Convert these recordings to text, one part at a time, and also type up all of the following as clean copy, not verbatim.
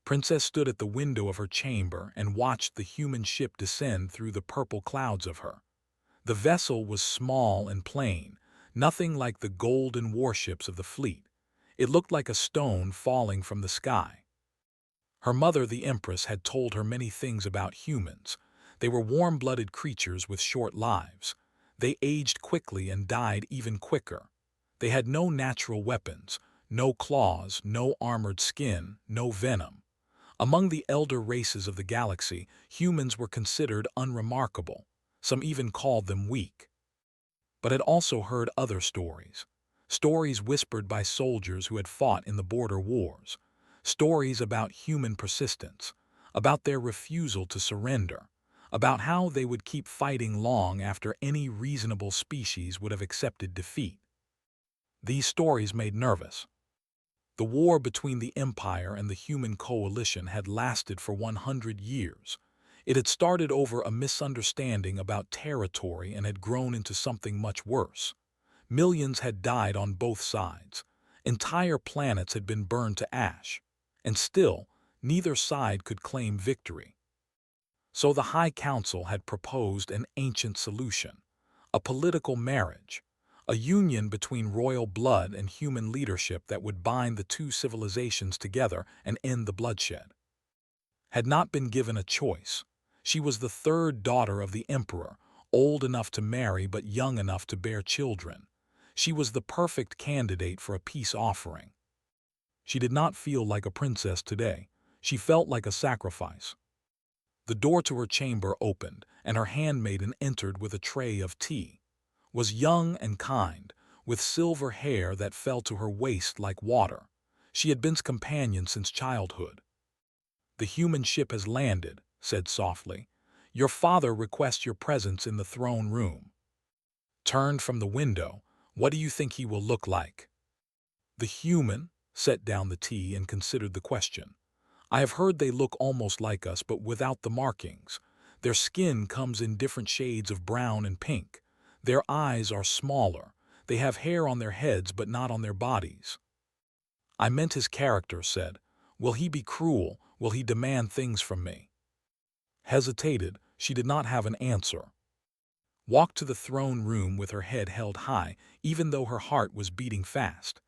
Princess stood at the window of her chamber and watched the human ship descend through the purple clouds of her. The vessel was small and plain, nothing like the golden warships of the fleet. It looked like a stone falling from the sky. Her mother, the Empress, had told her many things about humans. They were warm-blooded creatures with short lives. They aged quickly and died even quicker. They had no natural weapons, no claws, no armored skin, no venom. Among the elder races of the galaxy, humans were considered unremarkable. Some even called them weak. But had also heard other stories. Stories whispered by soldiers who had fought in the border wars. Stories about human persistence, about their refusal to surrender, about how they would keep fighting long after any reasonable species would have accepted defeat. These stories made nervous. The war between the Empire and the human coalition had lasted for 100 years. It had started over a misunderstanding about territory and had grown into something much worse. Millions had died on both sides. Entire planets had been burned to ash. And still, neither side could claim victory. So the High Council had proposed an ancient solution, a political marriage, a union between royal blood and human leadership that would bind the two civilizations together and end the bloodshed. Had not been given a choice. She was the third daughter of the Emperor, old enough to marry but young enough to bear children. She was the perfect candidate for a peace offering. She did not feel like a princess today. She felt like a sacrifice. The door to her chamber opened, and her handmaiden entered with a tray of tea. Was young and kind, with silver hair that fell to her waist like water. She had been his companion since childhood. "The human ship has landed," said softly. "Your father requests your presence in the throne room." Turned from the window. "What do you think he will look like?" The human set down the tea and considered the question. "I have heard they look almost like us, but without the markings. Their skin comes in different shades of brown and pink. Their eyes are smaller. They have hair on their heads but not on their bodies." "I meant his character," said. "Will he be cruel? Will he demand things from me?" Hesitated. She did not have an answer. Walked to the throne room with her head held high, even though her heart was beating fast.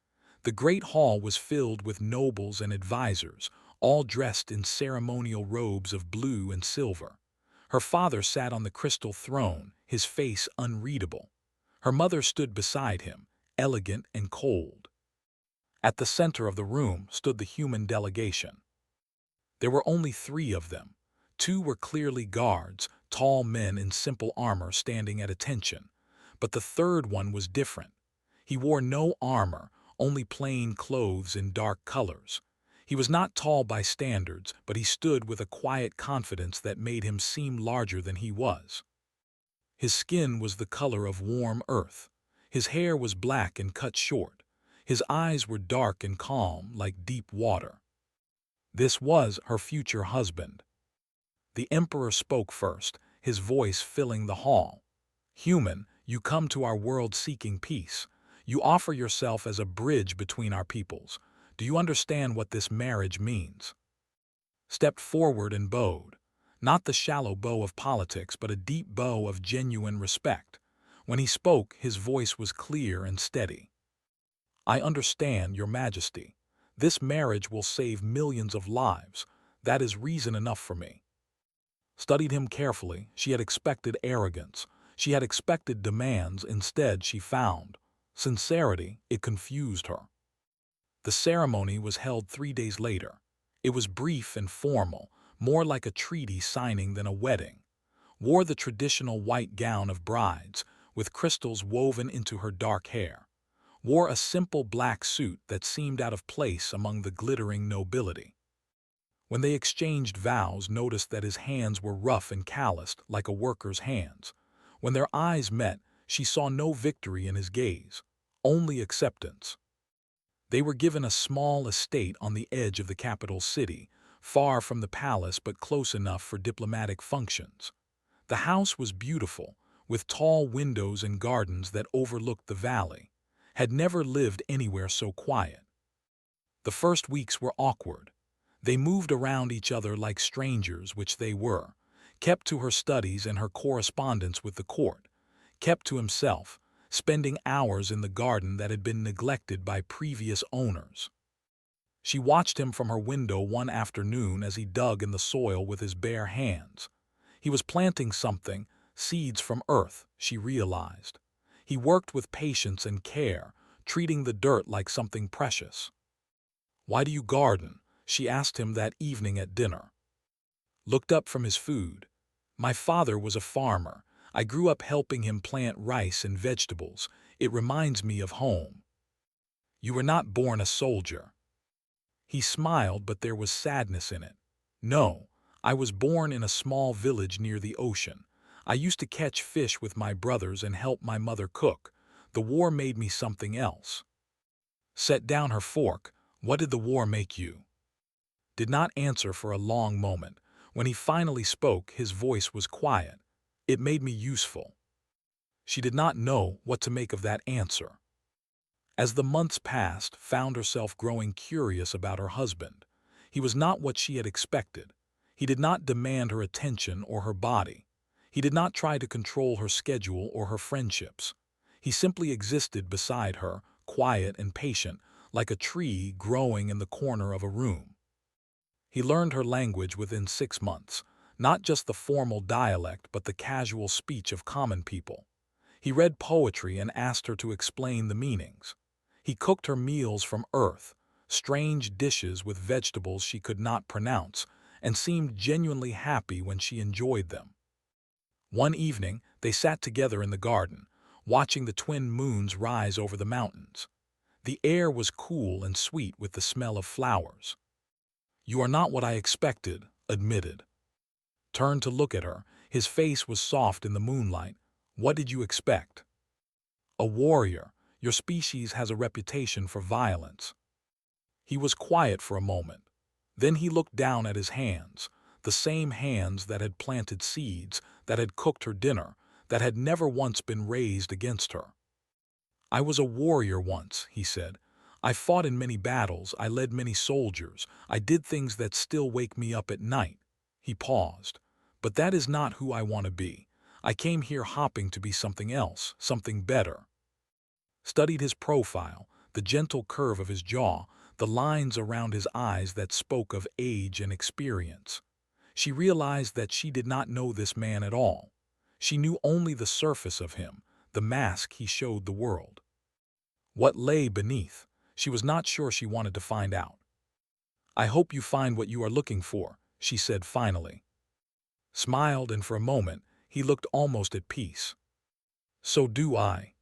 The great hall was filled with nobles and advisors, all dressed in ceremonial robes of blue and silver. Her father sat on the crystal throne, his face unreadable. Her mother stood beside him, elegant and cold. At the center of the room stood the human delegation. There were only 3 of them. 2 were clearly guards, tall men in simple armor standing at attention. But the third one was different. He wore no armor, only plain clothes in dark colors. He was not tall by standards, but he stood with a quiet confidence that made him seem larger than he was. His skin was the color of warm earth. His hair was black and cut short. His eyes were dark and calm, like deep water. This was her future husband. The Emperor spoke first, his voice filling the hall. "Human, you come to our world seeking peace. You offer yourself as a bridge between our peoples. Do you understand what this marriage means?" Stepped forward and bowed. Not the shallow bow of politics, but a deep bow of genuine respect. When he spoke, his voice was clear and steady. "I understand, Your Majesty. This marriage will save millions of lives. That is reason enough for me." Studied him carefully. She had expected arrogance. She had expected demands. Instead, she found sincerity. It confused her. The ceremony was held 3 days later. It was brief and formal, more like a treaty signing than a wedding. Wore the traditional white gown of brides, with crystals woven into her dark hair. Wore a simple black suit that seemed out of place among the glittering nobility. When they exchanged vows, noticed that his hands were rough and calloused, like a worker's hands. When their eyes met, she saw no victory in his gaze, only acceptance. They were given a small estate on the edge of the capital city, far from the palace but close enough for diplomatic functions. The house was beautiful, with tall windows and gardens that overlooked the valley. Had never lived anywhere so quiet. The first weeks were awkward. They moved around each other like strangers, which they were, kept to her studies and her correspondence with the court, kept to himself, spending hours in the garden that had been neglected by previous owners. She watched him from her window one afternoon as he dug in the soil with his bare hands. He was planting something, seeds from earth, she realized. He worked with patience and care, treating the dirt like something precious. "Why do you garden?" she asked him that evening at dinner. Looked up from his food. "My father was a farmer. I grew up helping him plant rice and vegetables. It reminds me of home." "You were not born a soldier." He smiled, but there was sadness in it. "No, I was born in a small village near the ocean. I used to catch fish with my brothers and help my mother cook. The war made me something else." Set down her fork. "What did the war make you?" Did not answer for a long moment. When he finally spoke, his voice was quiet. "It made me useful." She did not know what to make of that answer. As the months passed, found herself growing curious about her husband. He was not what she had expected. He did not demand her attention or her body. He did not try to control her schedule or her friendships. He simply existed beside her, quiet and patient, like a tree growing in the corner of a room. He learned her language within 6 months, not just the formal dialect but the casual speech of common people. He read poetry and asked her to explain the meanings. He cooked her meals from earth, strange dishes with vegetables she could not pronounce, and seemed genuinely happy when she enjoyed them. One evening, they sat together in the garden, watching the twin moons rise over the mountains. The air was cool and sweet with the smell of flowers. "You are not what I expected," admitted. Turned to look at her. His face was soft in the moonlight. "What did you expect?" "A warrior. Your species has a reputation for violence." He was quiet for a moment. Then he looked down at his hands, the same hands that had planted seeds, that had cooked her dinner, that had never once been raised against her. "I was a warrior once," he said. "I fought in many battles, I led many soldiers, I did things that still wake me up at night." He paused. "But that is not who I want to be. I came here hopping to be something else, something better." Studied his profile, the gentle curve of his jaw, the lines around his eyes that spoke of age and experience. She realized that she did not know this man at all. She knew only the surface of him, the mask he showed the world. What lay beneath, she was not sure she wanted to find out. "I hope you find what you are looking for," she said finally. Smiled, and for a moment, he looked almost at peace. "So do I."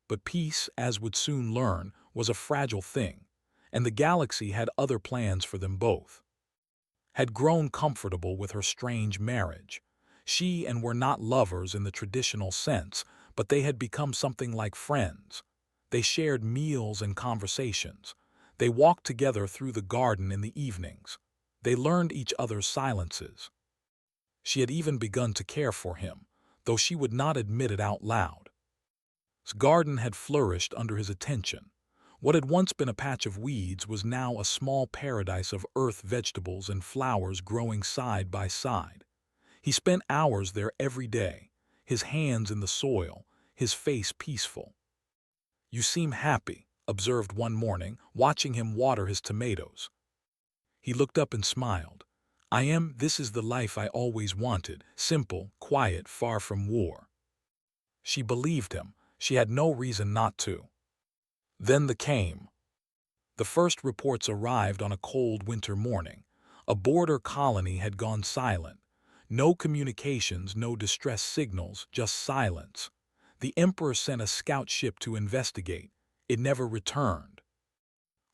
But peace, as would soon learn, was a fragile thing, and the galaxy had other plans for them both. Had grown comfortable with her strange marriage. She and were not lovers in the traditional sense, but they had become something like friends. They shared meals and conversations. They walked together through the garden in the evenings. They learned each other's silences. She had even begun to care for him, though she would not admit it out loud. His garden had flourished under his attention. What had once been a patch of weeds was now a small paradise of earth, vegetables, and flowers growing side by side. He spent hours there every day, his hands in the soil, his face peaceful. "You seem happy," observed one morning, watching him water his tomatoes. He looked up and smiled. "I am. This is the life I always wanted, simple, quiet, far from war." She believed him. She had no reason not to. Then the came. The first reports arrived on a cold winter morning. A border colony had gone silent. No communications, no distress signals, just silence. The Emperor sent a scout ship to investigate. It never returned.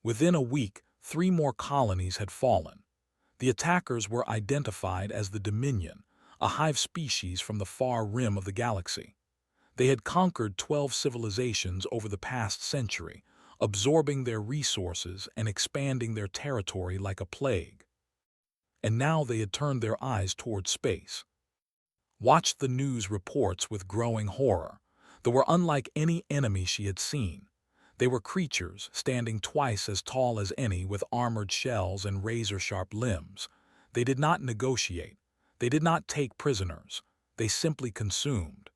Within a week, 3 more colonies had fallen. The attackers were identified as the Dominion, a hive species from the far rim of the galaxy. They had conquered 12 civilizations over the past century, absorbing their resources and expanding their territory like a plague. And now they had turned their eyes toward space. Watched the news reports with growing horror. They were unlike any enemy she had seen. They were creatures, standing twice as tall as any, with armored shells and razor-sharp limbs. They did not negotiate. They did not take prisoners. They simply consumed.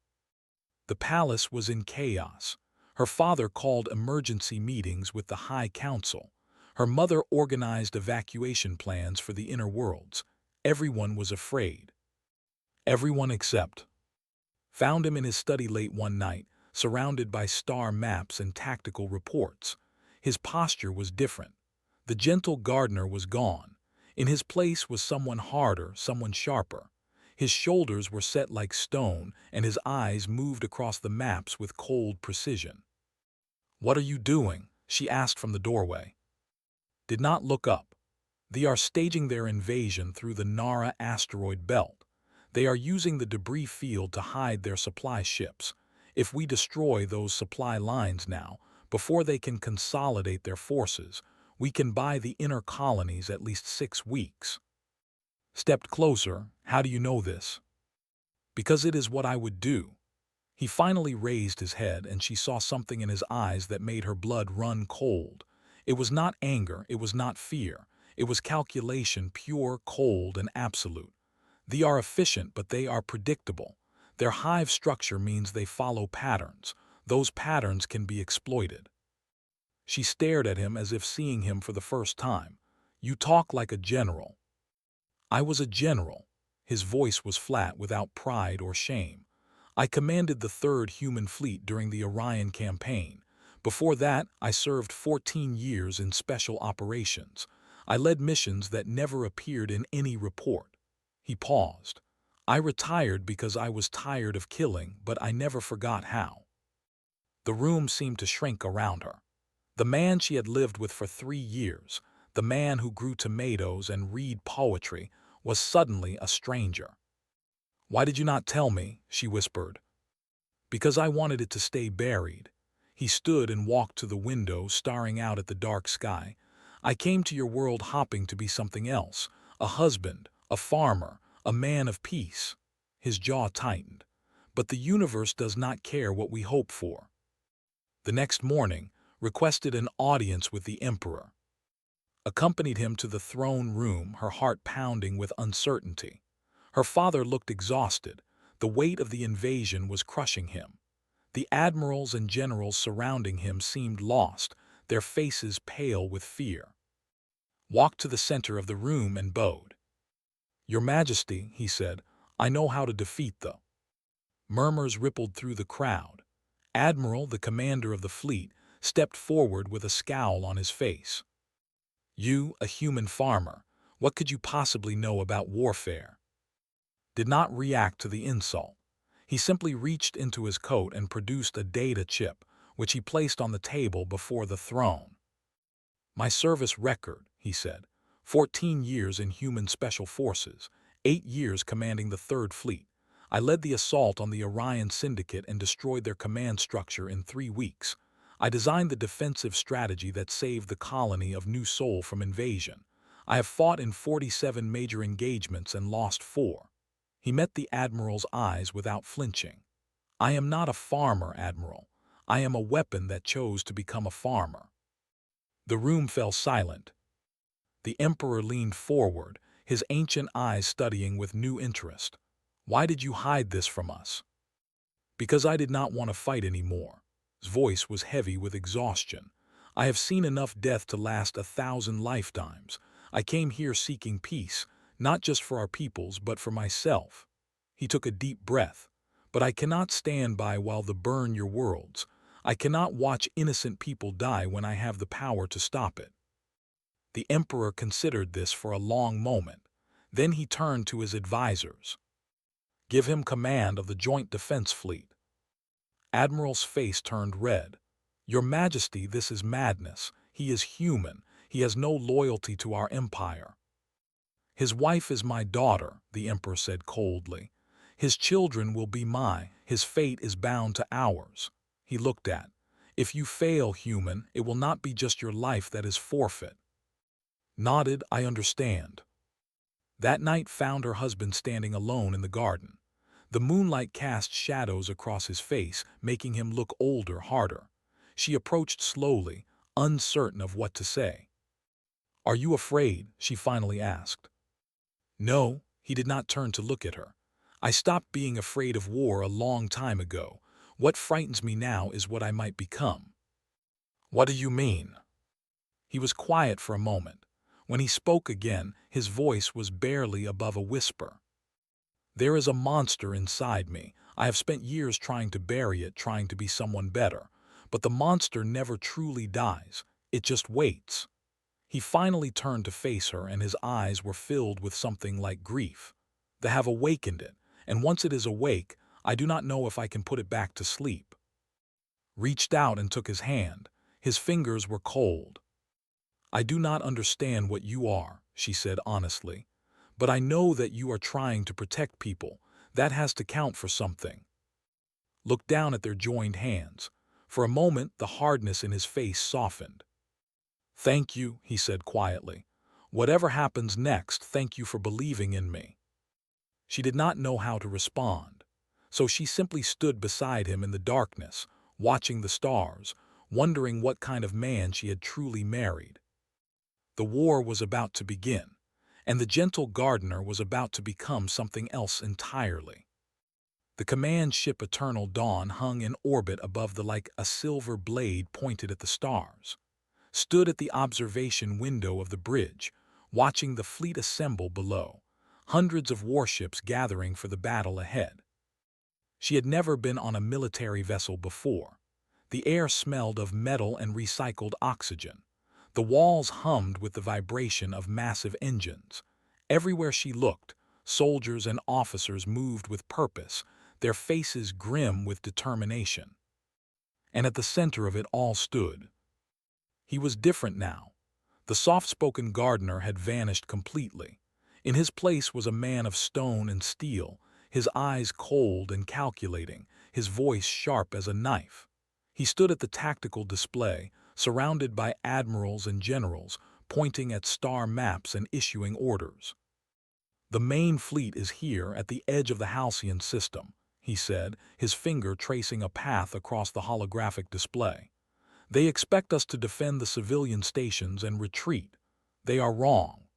The palace was in chaos. Her father called emergency meetings with the High Council. Her mother organized evacuation plans for the inner worlds. Everyone was afraid. Everyone except. Found him in his study late one night, surrounded by star maps and tactical reports. His posture was different. The gentle gardener was gone. In his place was someone harder, someone sharper. His shoulders were set like stone, and his eyes moved across the maps with cold precision. "What are you doing?" she asked from the doorway. Did not look up. "They are staging their invasion through the Nara asteroid belt. They are using the debris field to hide their supply ships. If we destroy those supply lines now, before they can consolidate their forces, we can buy the inner colonies at least 6 weeks." Stepped closer. "How do you know this?" "Because it is what I would do." He finally raised his head, and she saw something in his eyes that made her blood run cold. It was not anger, it was not fear. It was calculation, pure, cold, and absolute. They are efficient, but they are predictable. Their hive structure means they follow patterns. Those patterns can be exploited. She stared at him as if seeing him for the first time. "You talk like a general." "I was a general." His voice was flat, without pride or shame. "I commanded the 3rd Human Fleet during the Orion campaign. Before that, I served 14 years in special operations. I led missions that never appeared in any report." He paused. "I retired because I was tired of killing, but I never forgot how." The room seemed to shrink around her. The man she had lived with for 3 years, the man who grew tomatoes and read poetry, was suddenly a stranger. "Why did you not tell me?" she whispered. "Because I wanted it to stay buried." He stood and walked to the window, staring out at the dark sky. "I came to your world hopping to be something else, a husband, a farmer, a man of peace." His jaw tightened. "But the universe does not care what we hope for." The next morning, requested an audience with the emperor. Accompanied him to the throne room, her heart pounding with uncertainty. Her father looked exhausted. The weight of the invasion was crushing him. The admirals and generals surrounding him seemed lost, their faces pale with fear. Walked to the center of the room and bowed. "Your Majesty," he said, "I know how to defeat the—" Murmurs rippled through the crowd. Admiral, the commander of the fleet, stepped forward with a scowl on his face. "You, a human farmer, what could you possibly know about warfare?" Did not react to the insult. He simply reached into his coat and produced a data chip, which he placed on the table before the throne. "My service record," he said. 14 years in human special forces, 8 years commanding the 3rd Fleet. I led the assault on the Orion Syndicate and destroyed their command structure in 3 weeks. I designed the defensive strategy that saved the colony of New Sol from invasion. I have fought in 47 major engagements and lost 4. He met the Admiral's eyes without flinching. "I am not a farmer, Admiral. I am a weapon that chose to become a farmer." The room fell silent. The Emperor leaned forward, his ancient eyes studying with new interest. "Why did you hide this from us?" "Because I did not want to fight anymore." His voice was heavy with exhaustion. "I have seen enough death to last 1,000 lifetimes. I came here seeking peace, not just for our peoples, but for myself." He took a deep breath. "But I cannot stand by while they burn your worlds. I cannot watch innocent people die when I have the power to stop it." The Emperor considered this for a long moment. Then he turned to his advisors. "Give him command of the Joint Defense Fleet." Admiral's face turned red. "Your Majesty, this is madness. He is human. He has no loyalty to our empire." "His wife is my daughter," the Emperor said coldly. "His children will be his fate is bound to ours." He looked at. "If you fail, human, it will not be just your life that is forfeit." Nodded, "I understand." That night found her husband standing alone in the garden. The moonlight cast shadows across his face, making him look older, harder. She approached slowly, uncertain of what to say. "Are you afraid?" she finally asked. No, he did not turn to look at her. "I stopped being afraid of war a long time ago. What frightens me now is what I might become." "What do you mean?" He was quiet for a moment. When he spoke again, his voice was barely above a whisper. "There is a monster inside me. I have spent years trying to bury it, trying to be someone better. But the monster never truly dies. It just waits." He finally turned to face her, and his eyes were filled with something like grief. "They have awakened it, and once it is awake, I do not know if I can put it back to sleep." Reached out and took his hand. His fingers were cold. "I do not understand what you are," she said honestly. "But I know that you are trying to protect people. That has to count for something." Looked down at their joined hands. For a moment, the hardness in his face softened. "Thank you," he said quietly. "Whatever happens next, thank you for believing in me." She did not know how to respond. So she simply stood beside him in the darkness, watching the stars, wondering what kind of man she had truly married. The war was about to begin, and the gentle gardener was about to become something else entirely. The command ship Eternal Dawn hung in orbit above like a silver blade pointed at the stars. Stood at the observation window of the bridge, watching the fleet assemble below, hundreds of warships gathering for the battle ahead. She had never been on a military vessel before. The air smelled of metal and recycled oxygen. The walls hummed with the vibration of massive engines. Everywhere she looked, soldiers and officers moved with purpose, their faces grim with determination. And at the center of it all stood. He was different now. The soft-spoken gardener had vanished completely. In his place was a man of stone and steel, his eyes cold and calculating, his voice sharp as a knife. He stood at the tactical display, surrounded by admirals and generals, pointing at star maps and issuing orders. "The main fleet is here at the edge of the Halcyon system," he said, his finger tracing a path across the holographic display. "They expect us to defend the civilian stations and retreat. They are wrong."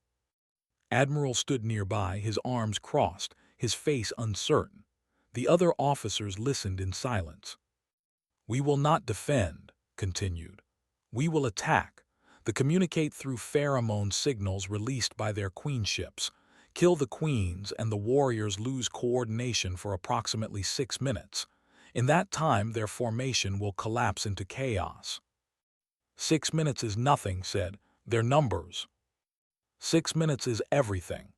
Admiral stood nearby, his arms crossed, his face uncertain. The other officers listened in silence. "We will not defend," continued. "We will attack. Communicate through pheromone signals released by their queenships. Kill the queens, and the warriors lose coordination for approximately 6 minutes. In that time, their formation will collapse into chaos." "6 minutes is nothing," said. "Their numbers." "6 minutes is everything."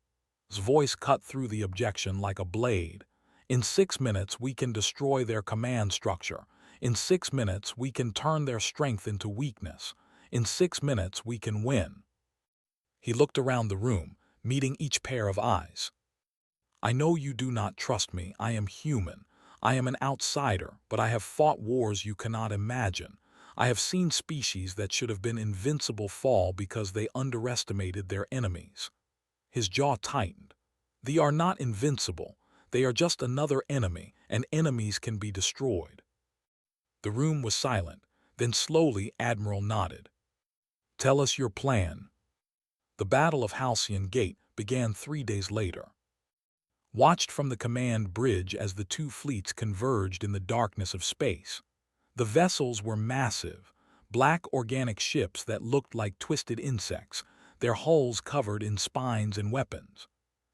His voice cut through the objection like a blade. "In 6 minutes, we can destroy their command structure. In 6 minutes, we can turn their strength into weakness. In 6 minutes, we can win." He looked around the room, meeting each pair of eyes. "I know you do not trust me. I am human. I am an outsider, but I have fought wars you cannot imagine. I have seen species that should have been invincible fall because they underestimated their enemies." His jaw tightened. "They are not invincible. They are just another enemy, and enemies can be destroyed." The room was silent. Then slowly Admiral nodded. "Tell us your plan." The Battle of Halcyon Gate began 3 days later. Watched from the command bridge as the two fleets converged in the darkness of space. The vessels were massive, black organic ships that looked like twisted insects, their hulls covered in spines and weapons.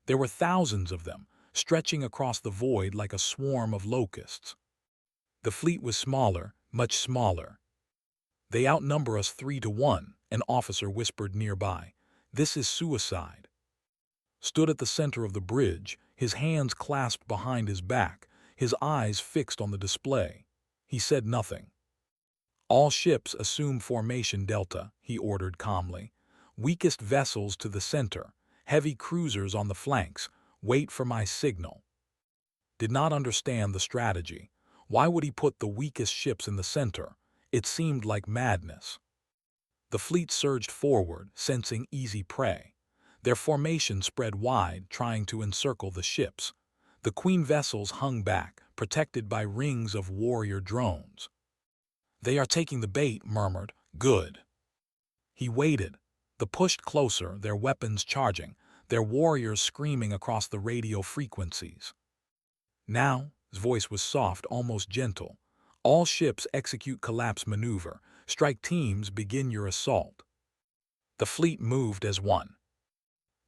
There were thousands of them, stretching across the void like a swarm of locusts. The fleet was smaller, much smaller. "They outnumber us 3-1, an officer whispered nearby. "This is suicide." Stood at the center of the bridge, his hands clasped behind his back, his eyes fixed on the display. He said nothing. "All ships assume formation Delta," he ordered calmly. "Weakest vessels to the center, heavy cruisers on the flanks. Wait for my signal." Did not understand the strategy. Why would he put the weakest ships in the center? It seemed like madness. The fleet surged forward, sensing easy prey. Their formation spread wide, trying to encircle the ships. The queen vessels hung back, protected by rings of warrior drones. "They are taking the bait," murmured. "Good." He waited. The pushed closer, their weapons charging, their warriors screaming across the radio frequencies. "Now," his voice was soft, almost gentle. "All ships execute collapse maneuver. Strike teams, begin your assault." The fleet moved as one.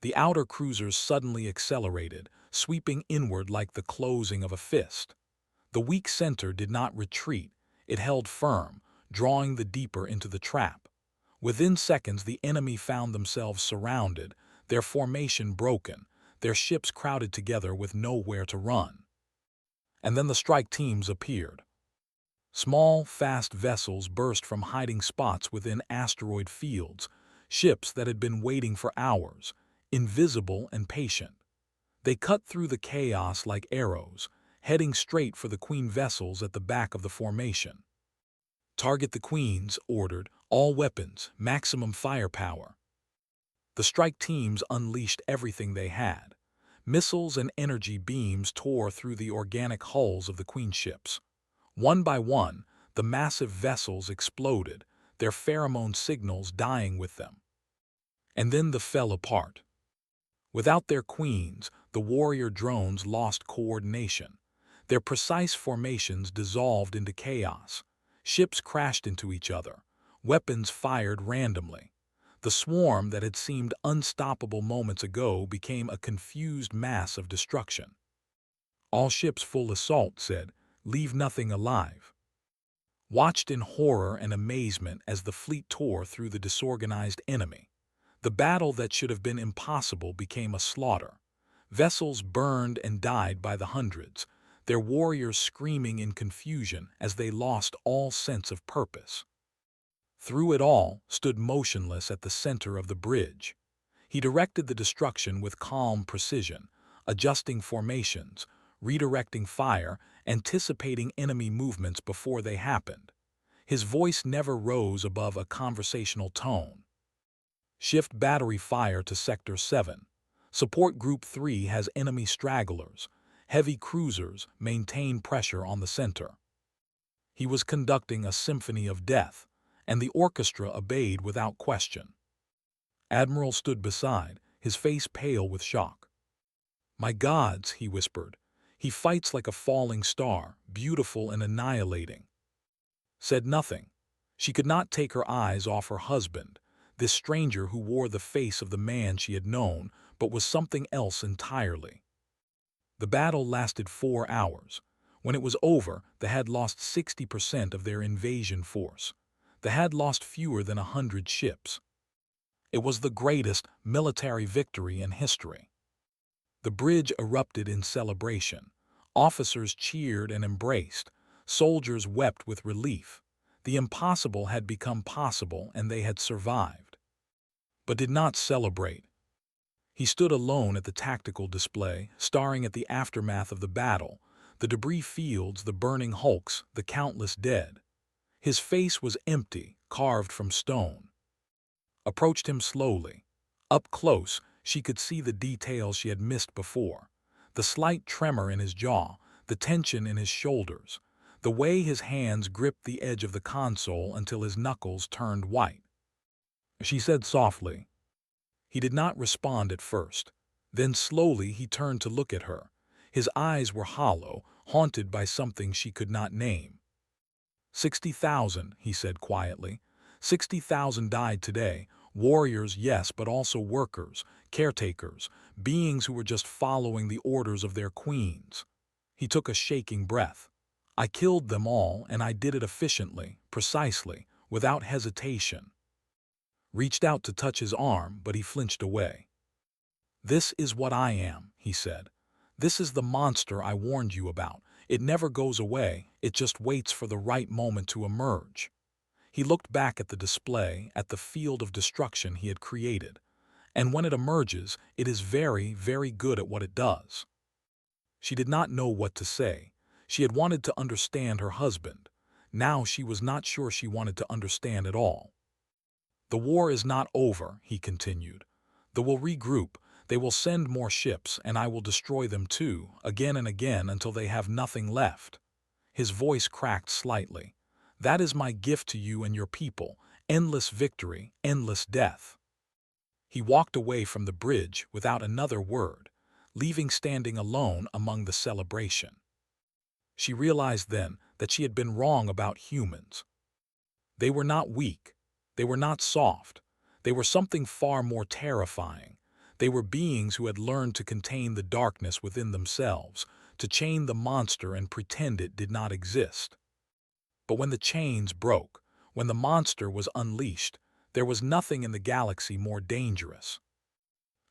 The outer cruisers suddenly accelerated, sweeping inward like the closing of a fist. The weak center did not retreat. It held firm, drawing the deeper into the trap. Within seconds, the enemy found themselves surrounded, their formation broken, their ships crowded together with nowhere to run. And then the strike teams appeared. Small, fast vessels burst from hiding spots within asteroid fields, ships that had been waiting for hours, invisible and patient. They cut through the chaos like arrows, heading straight for the queen vessels at the back of the formation. "Target the queens," ordered. "All weapons, maximum firepower." The strike teams unleashed everything they had. Missiles and energy beams tore through the organic hulls of the queen ships. One by one, the massive vessels exploded, their pheromone signals dying with them. And then they fell apart. Without their queens, the warrior drones lost coordination. Their precise formations dissolved into chaos. Ships crashed into each other. Weapons fired randomly. The swarm that had seemed unstoppable moments ago became a confused mass of destruction. "All ships full assault," said. "Leave nothing alive." Watched in horror and amazement as the fleet tore through the disorganized enemy. The battle that should have been impossible became a slaughter. Vessels burned and died by the hundreds, their warriors screaming in confusion as they lost all sense of purpose. Through it all, stood motionless at the center of the bridge. He directed the destruction with calm precision, adjusting formations, redirecting fire, anticipating enemy movements before they happened. His voice never rose above a conversational tone. "Shift battery fire to Sector 7. Support Group 3 has enemy stragglers. Heavy cruisers, maintain pressure on the center." He was conducting a symphony of death, and the orchestra obeyed without question. Admiral stood beside, his face pale with shock. "My gods," he whispered. "He fights like a falling star, beautiful and annihilating." Said nothing. She could not take her eyes off her husband, this stranger who wore the face of the man she had known, but was something else entirely. The battle lasted 4 hours. When it was over, they had lost 60% of their invasion force. They had lost fewer than 100 ships. It was the greatest military victory in history. The bridge erupted in celebration. Officers cheered and embraced. Soldiers wept with relief. The impossible had become possible and they had survived. But did not celebrate. He stood alone at the tactical display, staring at the aftermath of the battle, the debris fields, the burning hulks, the countless dead. His face was empty, carved from stone. Approached him slowly. Up close, she could see the details she had missed before. The slight tremor in his jaw, the tension in his shoulders, the way his hands gripped the edge of the console until his knuckles turned white. She said softly. He did not respond at first. Then slowly he turned to look at her. His eyes were hollow, haunted by something she could not name. 60,000, he said quietly. 60,000 died today. Warriors, yes, but also workers, caretakers, beings who were just following the orders of their queens. He took a shaking breath. "I killed them all, and I did it efficiently, precisely, without hesitation." Reached out to touch his arm, but he flinched away. "This is what I am," he said. "This is the monster I warned you about. It never goes away, it just waits for the right moment to emerge." He looked back at the display, at the field of destruction he had created. "And when it emerges, it is very, very good at what it does." She did not know what to say. She had wanted to understand her husband. Now she was not sure she wanted to understand at all. "The war is not over," he continued. "They will regroup, they will send more ships, and I will destroy them too, again and again until they have nothing left." His voice cracked slightly. That is my gift to you and your people, endless victory, endless death." He walked away from the bridge without another word, leaving standing alone among the celebration. She realized then that she had been wrong about humans. They were not weak. They were not soft. They were something far more terrifying. They were beings who had learned to contain the darkness within themselves, to chain the monster and pretend it did not exist. But when the chains broke, when the monster was unleashed, there was nothing in the galaxy more dangerous.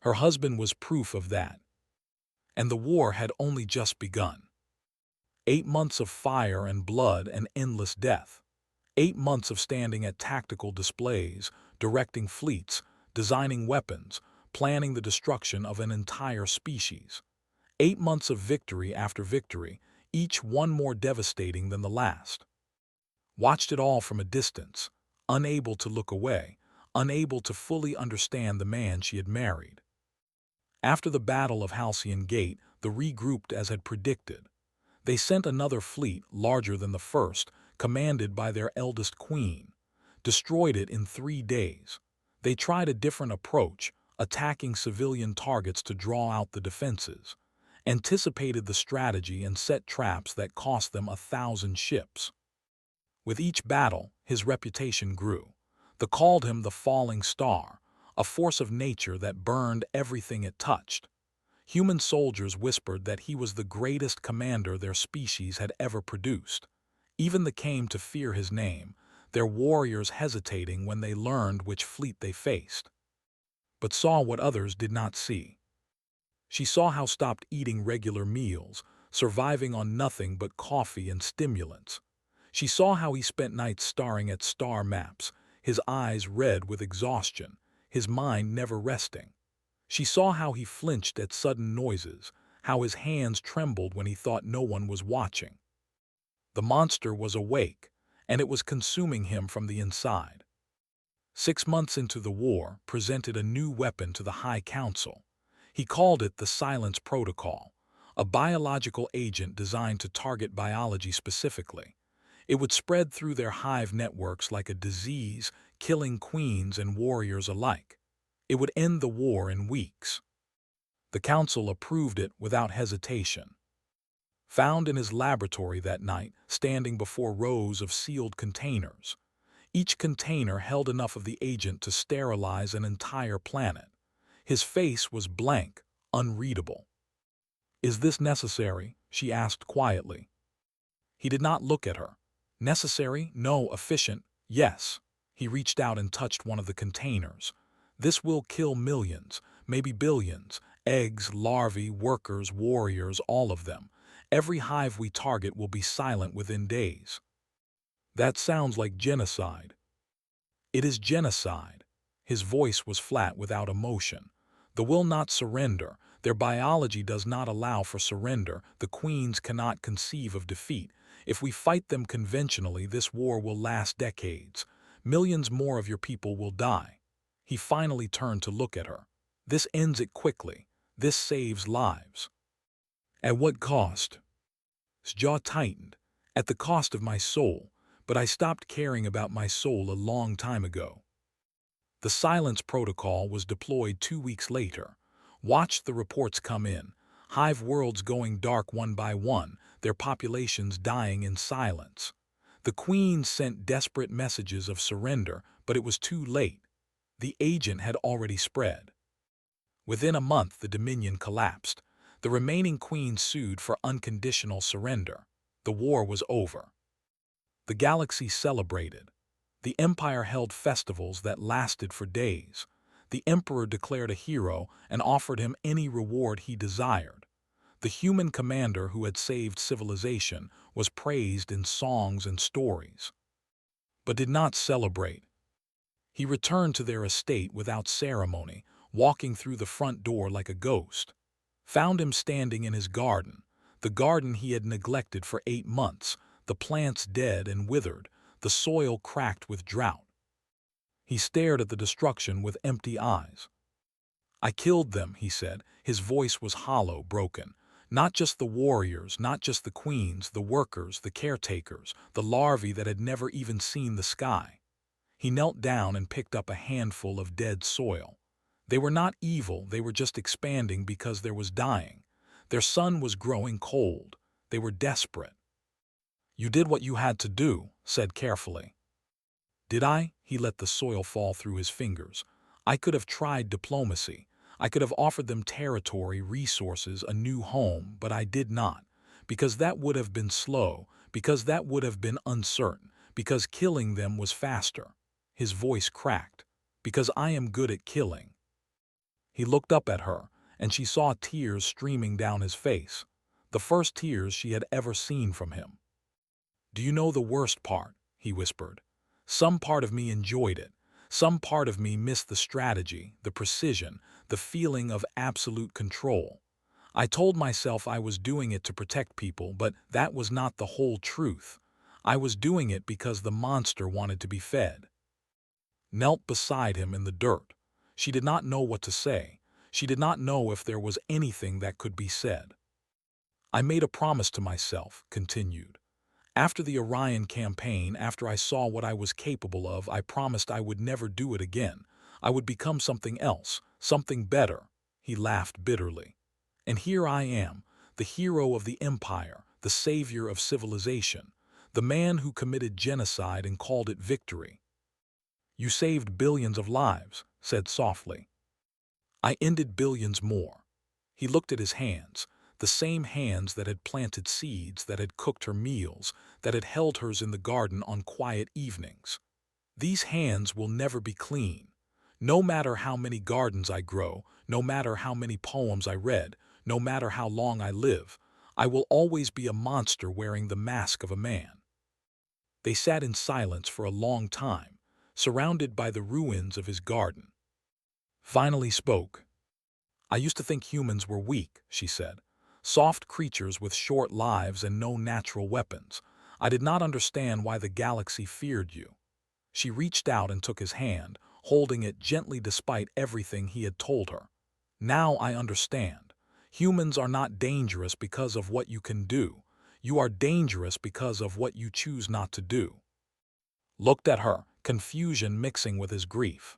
Her husband was proof of that. And the war had only just begun. 8 months of fire and blood and endless death. 8 months of standing at tactical displays, directing fleets, designing weapons, planning the destruction of an entire species. 8 months of victory after victory, each one more devastating than the last. Watched it all from a distance, unable to look away, unable to fully understand the man she had married. After the Battle of Halcyon Gate, the regrouped as had predicted. They sent another fleet larger than the first, commanded by their eldest queen. Destroyed it in 3 days. They tried a different approach, attacking civilian targets to draw out the defenses. Anticipated the strategy and set traps that cost them 1,000 ships. With each battle, his reputation grew. They called him the falling star, a force of nature that burned everything it touched. Human soldiers whispered that he was the greatest commander their species had ever produced. Even they came to fear his name, their warriors hesitating when they learned which fleet they faced. But saw what others did not see. She saw how stopped eating regular meals, surviving on nothing but coffee and stimulants. She saw how he spent nights staring at star maps, his eyes red with exhaustion, his mind never resting. She saw how he flinched at sudden noises, how his hands trembled when he thought no one was watching. The monster was awake, and it was consuming him from the inside. 6 months into the war, presented a new weapon to the High Council. He called it the Silence Protocol, a biological agent designed to target biology specifically. It would spread through their hive networks like a disease, killing queens and warriors alike. It would end the war in weeks. The council approved it without hesitation. Found in his laboratory that night, standing before rows of sealed containers. Each container held enough of the agent to sterilize an entire planet. His face was blank, unreadable. "Is this necessary?" she asked quietly. He did not look at her. "Necessary? No. Efficient? Yes." He reached out and touched one of the containers. "This will kill millions, maybe billions. Eggs, larvae, workers, warriors, all of them. Every hive we target will be silent within days." "That sounds like genocide." "It is genocide." His voice was flat without emotion. "They will not surrender. Their biology does not allow for surrender. The queens cannot conceive of defeat. If we fight them conventionally, this war will last decades. Millions more of your people will die." He finally turned to look at her. "This ends it quickly. This saves lives." "At what cost?" His jaw tightened. "At the cost of my soul, but I stopped caring about my soul a long time ago." The Silence Protocol was deployed 2 weeks later. Watched the reports come in. Hive worlds going dark one by one, their populations dying in silence. The queens sent desperate messages of surrender, but it was too late. The agent had already spread. Within a month, the Dominion collapsed. The remaining queens sued for unconditional surrender. The war was over. The galaxy celebrated. The Empire held festivals that lasted for days. The Emperor declared a hero and offered him any reward he desired. The human commander who had saved civilization was praised in songs and stories, but did not celebrate. He returned to their estate without ceremony, walking through the front door like a ghost. Found him standing in his garden, the garden he had neglected for 8 months, the plants dead and withered, the soil cracked with drought. He stared at the destruction with empty eyes. "I killed them," he said. His voice was hollow, broken. Not just the warriors, not just the queens, the workers, the caretakers, the larvae that had never even seen the sky. He knelt down and picked up a handful of dead soil. They were not evil, they were just expanding because there was dying. Their sun was growing cold. They were desperate. "You did what you had to do," said carefully. "Did I?" He let the soil fall through his fingers. "I could have tried diplomacy. I could have offered them territory, resources, a new home, but I did not. Because that would have been slow, because that would have been uncertain, because killing them was faster." His voice cracked. "Because I am good at killing." He looked up at her, and she saw tears streaming down his face. The first tears she had ever seen from him. "Do you know the worst part?" he whispered. "Some part of me enjoyed it. Some part of me missed the strategy, the precision, the feeling of absolute control. I told myself I was doing it to protect people, but that was not the whole truth. I was doing it because the monster wanted to be fed." Knelt beside him in the dirt. She did not know what to say. She did not know if there was anything that could be said. "I made a promise to myself," continued. "After the Orion campaign, after I saw what I was capable of, I promised I would never do it again. I would become something else, something better." He laughed bitterly. "And here I am, the hero of the empire, the savior of civilization, the man who committed genocide and called it victory." "You saved billions of lives," said softly. "I ended billions more." He looked at his hands, the same hands that had planted seeds, that had cooked her meals, that had held hers in the garden on quiet evenings. "These hands will never be clean. No matter how many gardens I grow, no matter how many poems I read, no matter how long I live, I will always be a monster wearing the mask of a man." They sat in silence for a long time, surrounded by the ruins of his garden. Finally spoke. "I used to think humans were weak," she said. "Soft creatures with short lives and no natural weapons. I did not understand why the galaxy feared you." She reached out and took his hand, holding it gently despite everything he had told her. "Now I understand. Humans are not dangerous because of what you can do. You are dangerous because of what you choose not to do." Looked at her, confusion mixing with his grief.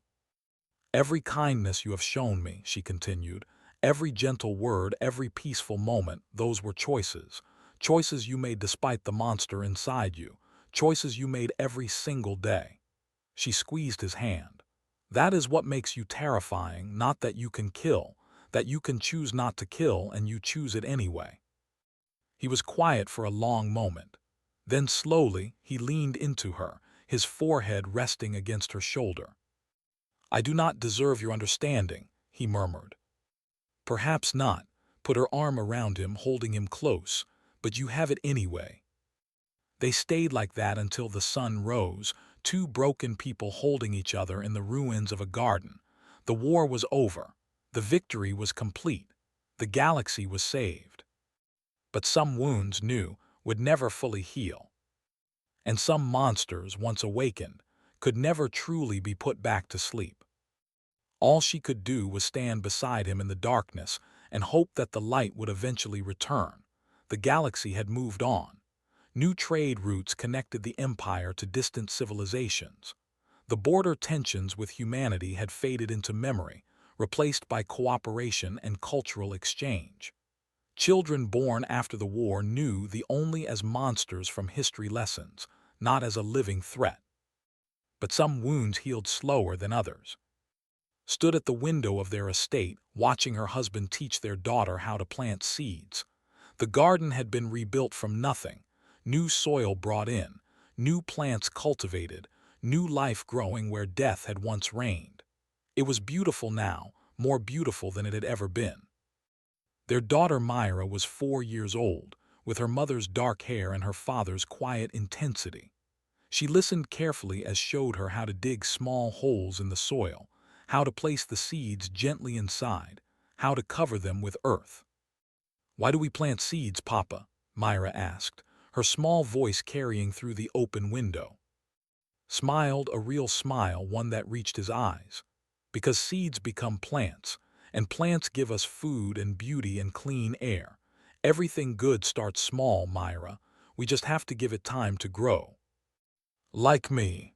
"Every kindness you have shown me," she continued, "every gentle word, every peaceful moment, those were choices. Choices you made despite the monster inside you. Choices you made every single day." She squeezed his hand. "That is what makes you terrifying, not that you can kill, that you can choose not to kill and you choose it anyway." He was quiet for a long moment. Then slowly he leaned into her, his forehead resting against her shoulder. "I do not deserve your understanding," he murmured. "Perhaps not," put her arm around him, holding him close, "but you have it anyway." They stayed like that until the sun rose, two broken people holding each other in the ruins of a garden. The war was over. The victory was complete. The galaxy was saved. But some wounds, new, would never fully heal. And some monsters, once awakened, could never truly be put back to sleep. All she could do was stand beside him in the darkness and hope that the light would eventually return. The galaxy had moved on. New trade routes connected the empire to distant civilizations. The border tensions with humanity had faded into memory, replaced by cooperation and cultural exchange. Children born after the war knew the only as monsters from history lessons, not as a living threat. But some wounds healed slower than others. Stood at the window of their estate, watching her husband teach their daughter how to plant seeds. The garden had been rebuilt from nothing, new soil brought in, new plants cultivated, new life growing where death had once reigned. It was beautiful now, more beautiful than it had ever been. Their daughter Myra was 4 years old, with her mother's dark hair and her father's quiet intensity. She listened carefully as showed her how to dig small holes in the soil, how to place the seeds gently inside, how to cover them with earth. "Why do we plant seeds, Papa?" Myra asked, her small voice carrying through the open window. Smiled a real smile, one that reached his eyes. "Because seeds become plants, and plants give us food and beauty and clean air. Everything good starts small, Myra. We just have to give it time to grow. Like me.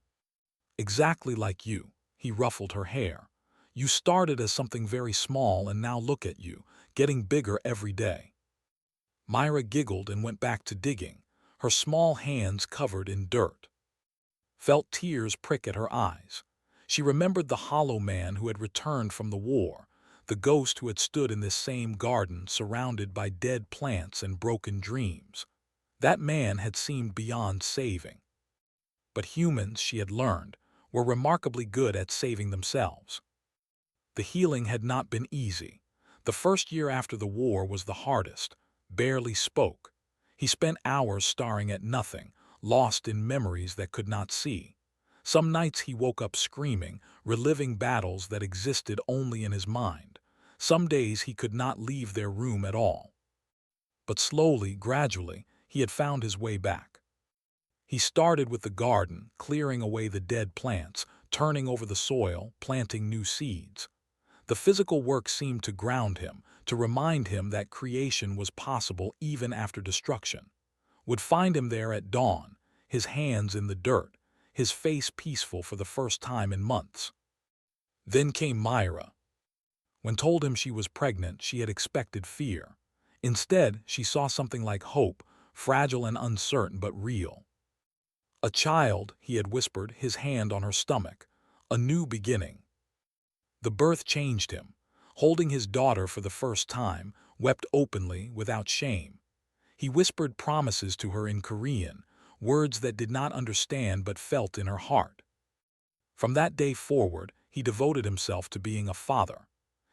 Exactly like you. He ruffled her hair. You started as something very small and now look at you, getting bigger every day. Myra giggled and went back to digging, her small hands covered in dirt. Felt tears prick at her eyes. She remembered the hollow man who had returned from the war, the ghost who had stood in this same garden surrounded by dead plants and broken dreams. That man had seemed beyond saving. But humans, she had learned, were remarkably good at saving themselves. The healing had not been easy. The first year after the war was the hardest. Barely spoke. He spent hours staring at nothing, lost in memories that could not see. Some nights he woke up screaming, reliving battles that existed only in his mind. Some days he could not leave their room at all. But slowly, gradually, he had found his way back. He started with the garden, clearing away the dead plants, turning over the soil, planting new seeds. The physical work seemed to ground him, to remind him that creation was possible even after destruction. Would find him there at dawn, his hands in the dirt, his face peaceful for the first time in months. Then came Myra. When told him she was pregnant, she had expected fear. Instead, she saw something like hope, fragile and uncertain but real. A child, he had whispered, his hand on her stomach. A new beginning. The birth changed him. Holding his daughter for the first time, wept openly, without shame. He whispered promises to her in Korean, words that did not understand but felt in her heart. From that day forward, he devoted himself to being a father.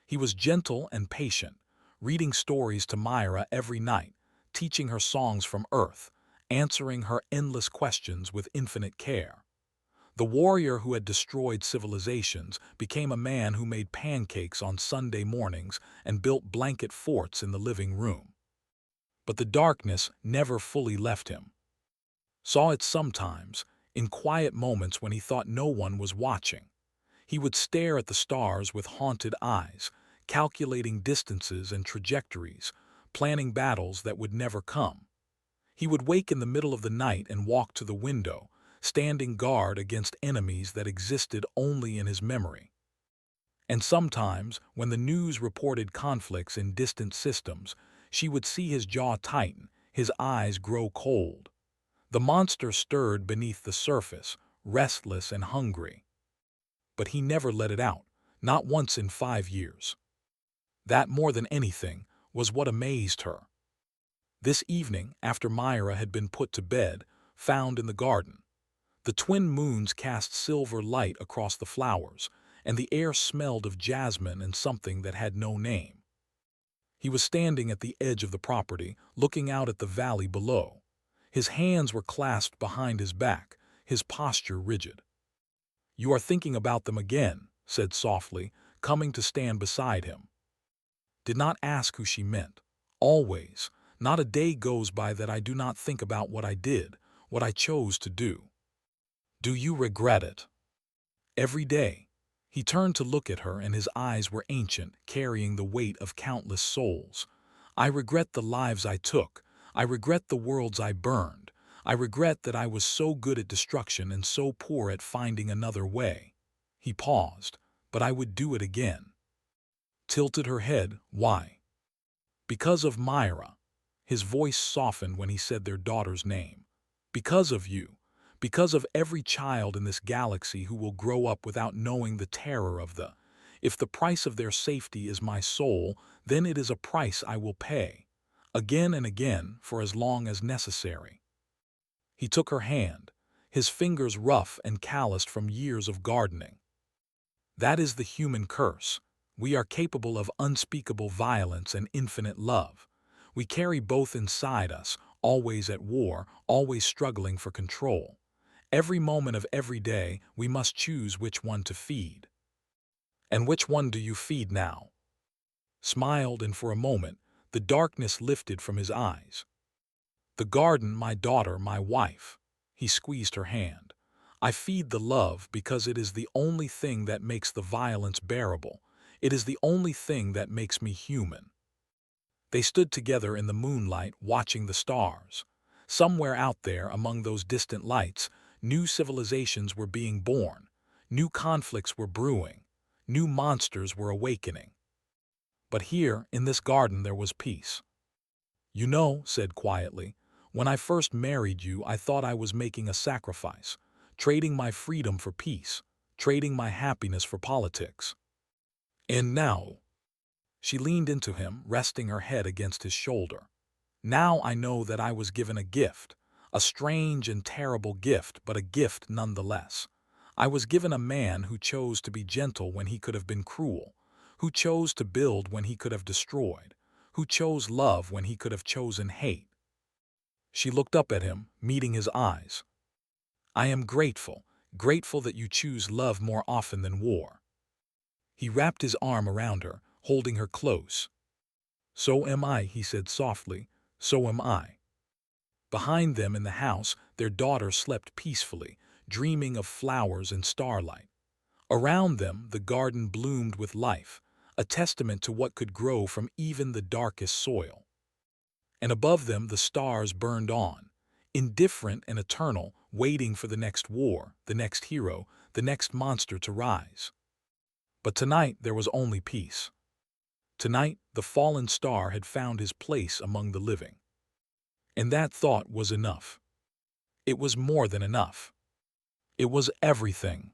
He was gentle and patient, reading stories to Myra every night, teaching her songs from Earth, answering her endless questions with infinite care. The warrior who had destroyed civilizations became a man who made pancakes on Sunday mornings and built blanket forts in the living room. But the darkness never fully left him. Saw it sometimes, in quiet moments when he thought no one was watching. He would stare at the stars with haunted eyes, calculating distances and trajectories, planning battles that would never come. He would wake in the middle of the night and walk to the window, standing guard against enemies that existed only in his memory. And sometimes, when the news reported conflicts in distant systems, she would see his jaw tighten, his eyes grow cold. The monster stirred beneath the surface, restless and hungry. But he never let it out, not once in 5 years. That, more than anything, was what amazed her. This evening, after Myra had been put to bed, found in the garden, the twin moons cast silver light across the flowers, and the air smelled of jasmine and something that had no name. He was standing at the edge of the property, looking out at the valley below. His hands were clasped behind his back, his posture rigid. "You are thinking about them again," said softly, coming to stand beside him. Did not ask who she meant. Always, not a day goes by that I do not think about what I did, what I chose to do. Do you regret it? Every day. He turned to look at her and his eyes were ancient, carrying the weight of countless souls. I regret the lives I took. I regret the worlds I burned. I regret that I was so good at destruction and so poor at finding another way. He paused, but I would do it again. Tilted her head. Why? Because of Myra. His voice softened when he said their daughter's name. Because of you. Because of every child in this galaxy who will grow up without knowing the terror of the, if the price of their safety is my soul, then it is a price I will pay. Again and again, for as long as necessary. He took her hand, his fingers rough and calloused from years of gardening. That is the human curse. We are capable of unspeakable violence and infinite love. We carry both inside us, always at war, always struggling for control. Every moment of every day, we must choose which one to feed. And which one do you feed now? Smiled, and for a moment, the darkness lifted from his eyes. The garden, my daughter, my wife. He squeezed her hand. I feed the love because it is the only thing that makes the violence bearable. It is the only thing that makes me human. They stood together in the moonlight, watching the stars. Somewhere out there, among those distant lights, new civilizations were being born, new conflicts were brewing, new monsters were awakening. But here, in this garden, there was peace. "You know," said quietly, "when I first married you, I thought I was making a sacrifice, trading my freedom for peace, trading my happiness for politics. And now," she leaned into him, resting her head against his shoulder, "now I know that I was given a gift, a strange and terrible gift, but a gift nonetheless. I was given a man who chose to be gentle when he could have been cruel, who chose to build when he could have destroyed, who chose love when he could have chosen hate." She looked up at him, meeting his eyes. "I am grateful, grateful that you choose love more often than war." He wrapped his arm around her, holding her close. "So am I," he said softly, "so am I." Behind them in the house, their daughter slept peacefully, dreaming of flowers and starlight. Around them, the garden bloomed with life, a testament to what could grow from even the darkest soil. And above them, the stars burned on, indifferent and eternal, waiting for the next war, the next hero, the next monster to rise. But tonight there was only peace. Tonight, the fallen star had found his place among the living. And that thought was enough. It was more than enough. It was everything.